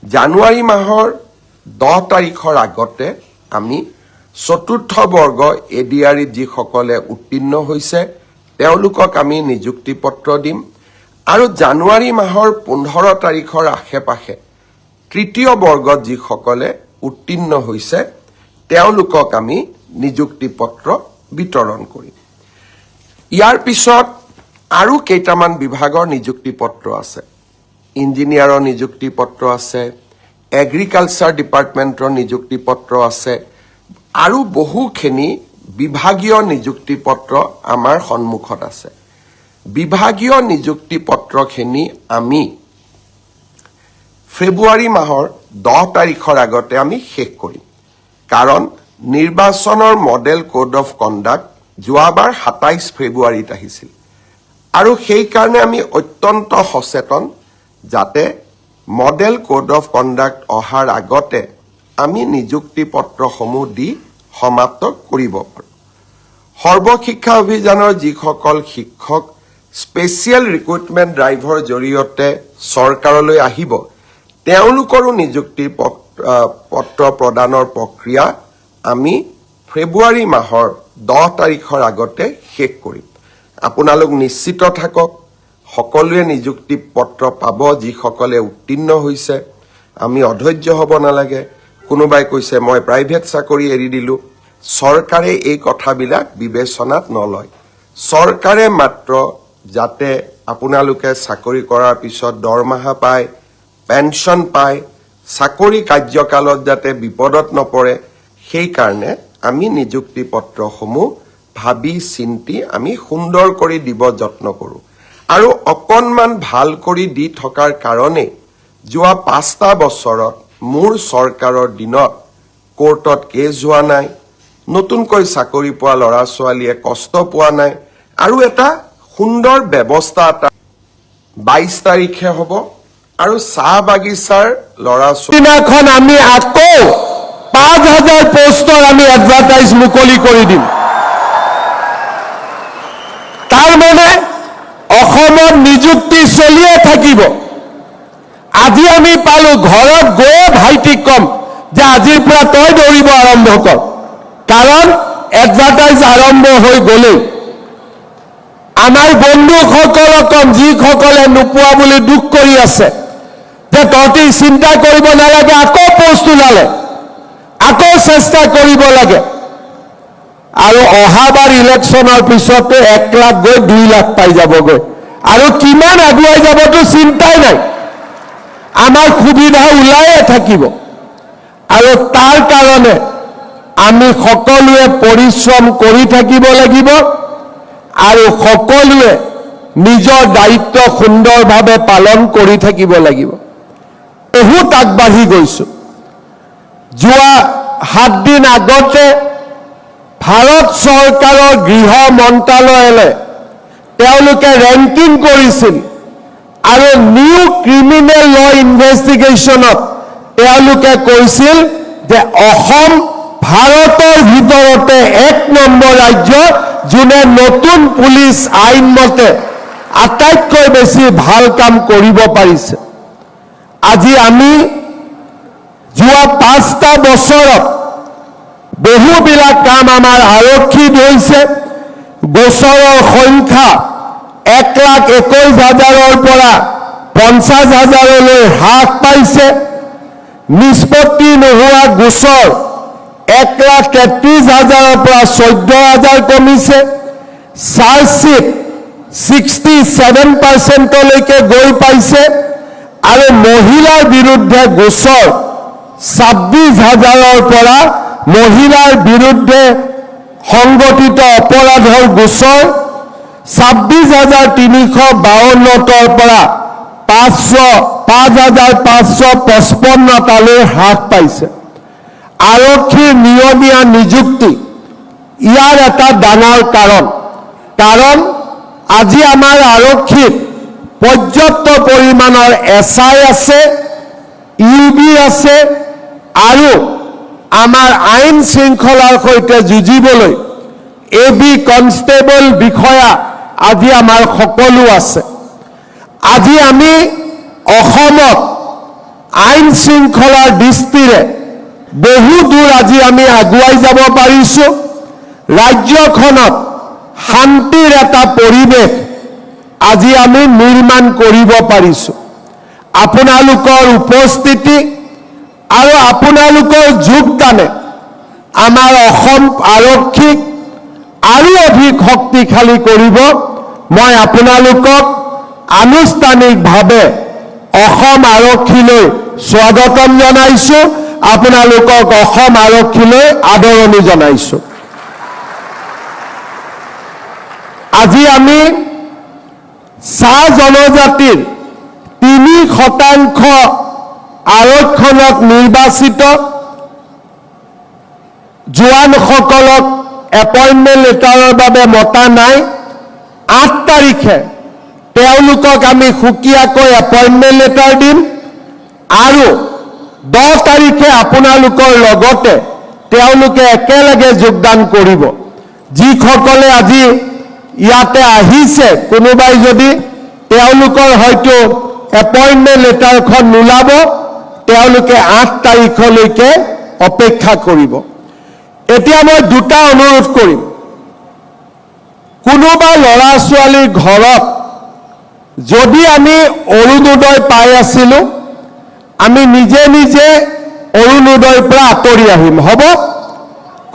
জানুৱাৰী মাহৰ 10 তাৰিখৰ আগতে আমি চতুৰ্থ বৰ্গ এডিআৰিত যিসকলে উত্তীৰ্ণ হৈছে তেওঁলোকক আমি নিযুক্তি পত্ৰ দিম আৰু জানুৱাৰী মাহৰ 15 তাৰিখৰ আশে-পাশে তৃতীয় বৰ্গত যিসকলে উত্তীৰ্ণ হৈছে তেওঁলোকক আমি নিযুক্তি পত্ৰ বিতৰণ কৰিম। ইয়াৰ পিছত আৰু কেইটামান বিভাগৰ নিযুক্তি পত্ৰ আছে। ইঞ্জিনিয়াৰৰ নিযুক্তি পত্ৰ আছে, এগ্ৰিকালচাৰ ডিপাৰ্টমেণ্টৰ নিযুক্তি পত্ৰ আছে আৰু বহুখিনি বিভাগীয় নিযুক্তি পত্ৰ আমাৰ সন্মুখত আছে। বিভাগীয় নিযুক্তি পত্ৰখিনি আমি ফেব্ৰুৱাৰী মাহৰ 10 তাৰিখৰ আগতে আমি শেষ কৰিম, কাৰণ নিৰ্বাচনৰ মডেল কোড অফ কণ্ডাক্ট যোৱাবাৰ 27 ফেব্ৰুৱাৰীত আহিছিল আৰু সেইকাৰণে আমি অত্যন্ত সচেতন যাতে মডেল কোড অফ কণ্ডাক্ট অহাৰ আগতে আমি নিযুক্তি পত্ৰসমূহ দি সমাপ্ত কৰিব পাৰোঁ। সৰ্বশিক্ষা অভিযানৰ যিসকল শিক্ষক স্পেচিয়েল ৰিক্ৰুটমেণ্ট ড্ৰাইভৰ জৰিয়তে চৰকাৰলৈ আহিব তেওঁলোকৰো নিযুক্তি পত্ৰ প্ৰদানৰ প্ৰক্ৰিয়া আমি ফেব্ৰুৱাৰী মাহৰ 10 তাৰিখৰ আগতে শেষ কৰিম। আপোনালোক নিশ্চিত থাকক, সকলোৱে নিযুক্তি পত্ৰ পাব যিসকলে উত্তীৰ্ণ হৈছে। আমি অধৈৰ্য হ'ব নালাগে। কোনোবাই কৈছে মই প্ৰাইভেট চাকৰি এৰি দিলোঁ। চৰকাৰে এই কথাবিলাক বিবেচনাত নলয়। চৰকাৰে মাত্ৰ যাতে আপোনালোকে চাকৰি কৰাৰ পিছত দৰমহা পায়, পেঞ্চন পায়, চাকৰি কাৰ্যকালত যাতে বিপদত নপৰে সেইকাৰণে আমি নিযুক্তি পত্ৰসমূহ ভাবি চিন্তি আমি সুন্দৰ কৰি দিব যত্ন কৰোঁ আৰু অকণমান ভাল কৰি দি থকাৰ কাৰণে যোৱা 5টা বছৰত মোৰ চৰকাৰৰ দিনত কোৰ্টত কেছ হোৱা নাই, নতুনকৈ চাকৰি পোৱা ল'ৰা ছোৱালীয়ে কষ্ট পোৱা নাই আৰু এটা সুন্দৰ ব্যৱস্থা এটা 22 তাৰিখে হ'ব আৰু চাহ বাগিচাৰ ল'ৰা ছোৱালীখন আমি আকৌ 5000 পোষ্টৰ আমি এডভাৰটাইজ মুকলি কৰি দিম। তাৰ মানে অসমত নিযুক্তি চলিয়ে থাকিব। আজি আমি পালো ঘৰত গৈ ভাইটিক কম যে আজিৰ পৰা তই দৌৰিব আৰম্ভ কৰ, কাৰণ এডভাৰটাইজ আৰম্ভ হৈ গ'লেই। আমাৰ বন্ধুসকলক কম যিসকলে নোপোৱা বুলি দুখ কৰি আছে যে তহঁতি চিন্তা কৰিব নালাগে, আকৌ পোষ্ট ওলালে আকৌ চেষ্টা কৰিব লাগে আৰু অহাবাৰ ইলেকশ্যনৰ পিছতে 1 লাখ গৈ 2 লাখ পাই যাবগৈ আৰু কিমান আগুৱাই যাবতো চিন্তাই নাই। আমাৰ সুবিধা ওলায়ে থাকিব আৰু তাৰ কাৰণে আমি সকলোৱে পৰিশ্ৰম কৰি থাকিব লাগিব আৰু সকলোৱে নিজৰ দায়িত্ব সুন্দৰভাৱে পালন কৰি থাকিব লাগিব। বহুত আগবাঢ়ি গৈছোঁ। যোৱা 7 দিন আগতে ভাৰত চৰকাৰৰ গৃহ মন্ত্ৰালয়লৈ তেওঁলোকে ৰেংকিং কৰিছিল আৰু নিউ ক্ৰিমিনেল ল ইনভেষ্টিগেশ্যনত তেওঁলোকে কৈছিল যে অসম ভাৰতৰ ভিতৰতে 1 নম্বৰ ৰাজ্য যোনে নতুন পুলিচ আইন মতে আটাইতকৈ বেছি ভাল কাম কৰিব পাৰিছে। আজি আমি যোৱা 5টা বছৰত বহুবিলাক কাম আমাৰ আৰক্ষীত হৈছে। গোচৰৰ সংখ্যা 1,21,000ৰ পৰা 50,000লৈ হ্ৰাস পাইছে। নিষ্পত্তি নোহোৱা গোচৰ 1,33,000ৰ পৰা 14,000 কমিছে। চাৰ্জশ্বিট 67%লৈকে গৈ পাইছে আৰু মহিলাৰ বিৰুদ্ধে গোচৰ 26,000ৰ পৰা মহিলাৰ বিৰুদ্ধে সংগঠিত অপৰাধৰ গোচৰ 26,352টাৰ পৰা 5,555টালৈ হ্ৰাস পাইছে। আৰক্ষীৰ নিয়মীয়া নিযুক্তি ইয়াৰ এটা ডাঙৰ কাৰণ আজি আমাৰ আৰক্ষীত পৰ্যাপ্ত পৰিমাণৰ SI আছে, UB আছে আৰু আমাৰ আইন শৃংখলাৰ সৈতে যুঁজিবলৈ AB কনষ্টেবল বিষয়া আজি আমাৰ সকলো আছে। আজি আমি অসমত আইন শৃংখলাৰ দৃষ্টিৰে বহু দূৰ আজি আমি আগুৱাই যাব পাৰিছোঁ। ৰাজ্যখনত শান্তিৰ এটা পৰিৱেশ আজি আমি নিৰ্মাণ কৰিব পাৰিছোঁ। আপোনালোকৰ উপস্থিতি আৰু আপোনালোকৰ যোগদানে আমাৰ অসম আৰক্ষীক আৰু অধিক শক্তিশালী কৰিব। মই আপোনালোকক আনুষ্ঠানিকভাৱে অসম আৰক্ষীলৈ স্বাগতম জনাইছোঁ। আপোনালোকক অসম আৰক্ষীলৈ আদৰণি জনাইছোঁ। আজি আমি চাহ জনজাতিৰ 3% আৰক্ষণত নিৰ্বাচিত জোৱানসকলক এপইণ্টমেণ্ট লেটাৰৰ বাবে মতা নাই। 8 তাৰিখে তেওঁলোকক আমি সুকীয়াকৈ এপইণ্টমেণ্ট লেটাৰ দিম আৰু 10 তাৰিখে আপোনালোকৰ লগতে তেওঁলোকে একেলগে যোগদান কৰিব। যিসকলে আজি ইয়াতে আহিছে, কোনোবাই যদি তেওঁলোকৰ হয়তো এপইণ্টমেণ্ট লেটাৰখন নোলাব, তেওঁলোকে 8 তাৰিখলৈকে অপেক্ষা কৰিব। এতিয়া মই দুটা অনুৰোধ কৰিম। কোনোবা ল'ৰা ছোৱালীৰ ঘৰত যদি আমি অৰুণোদয় পাই আছিলোঁ, আমি নিজে নিজে অৰুণোদয়ৰ পৰা আঁতৰি আহিম। হ'ব?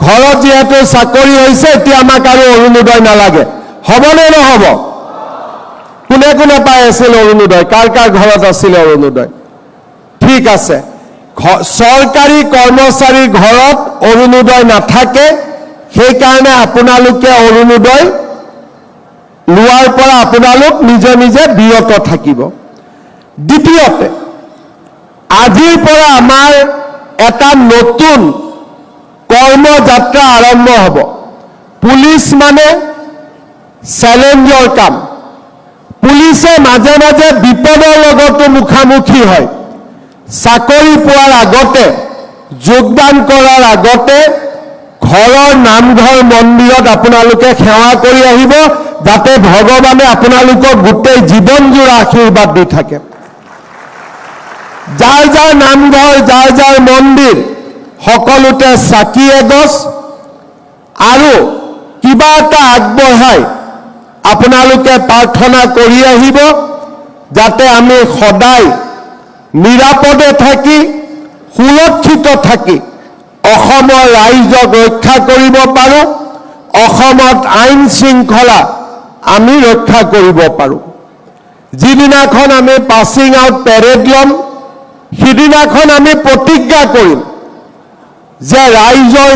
ঘৰত যিহেতু চাকৰি হৈছে, এতিয়া আমাক আৰু অৰুণোদয় নালাগে। হ'বনে নহ'ব? কোনে কোনে পাই আছিল অৰুণোদয়? কাৰ কাৰ ঘৰত আছিলে অৰুণোদয়? ঠিক আছে। চৰকাৰী কৰ্মচাৰীৰ ঘৰত অৰুণোদয় নাথাকে, সেইকাৰণে আপোনালোকে অৰুণোদয় লোৱাৰ পৰা আপোনালোক নিজে নিজে বিৰত থাকিব। দ্বিতীয়তে, আজিৰ পৰা আমাৰ এটা নতুন কৰ্মযাত্ৰা আৰম্ভ হ'ব। পুলিচ মানে চেলেঞ্জৰ কাম। পুলিচে মাজে মাজে বিপদৰ লগতো মুখামুখি হয়। চাকৰি পোৱাৰ আগতে, যোগদান কৰাৰ আগতে ঘৰৰ নামঘৰ মন্দিৰত আপোনালোকে সেৱা কৰি আহিব, যাতে ভগৱানে আপোনালোকক গোটেই জীৱনজোৰা আশীৰ্বাদ দি থাকে। যাৰ যাৰ নামঘৰ, যাৰ যাৰ মন্দিৰ, সকলোতে চাকি এগছ আৰু কিবা এটা আগবঢ়াই আপোনালোকে প্ৰাৰ্থনা কৰি আহিব, যাতে আমি সদায় নিৰাপদে থাকি, সুৰক্ষিত থাকি অসমৰ ৰাইজক ৰক্ষা কৰিব পাৰোঁ, অসমত আইন শৃংখলা আমি ৰক্ষা কৰিব পাৰোঁ। যিদিনাখন আমি পাছিং আউট পেৰেড ল'ম, সিদিনাখন আমি প্ৰতিজ্ঞা কৰিম যে ৰাইজৰ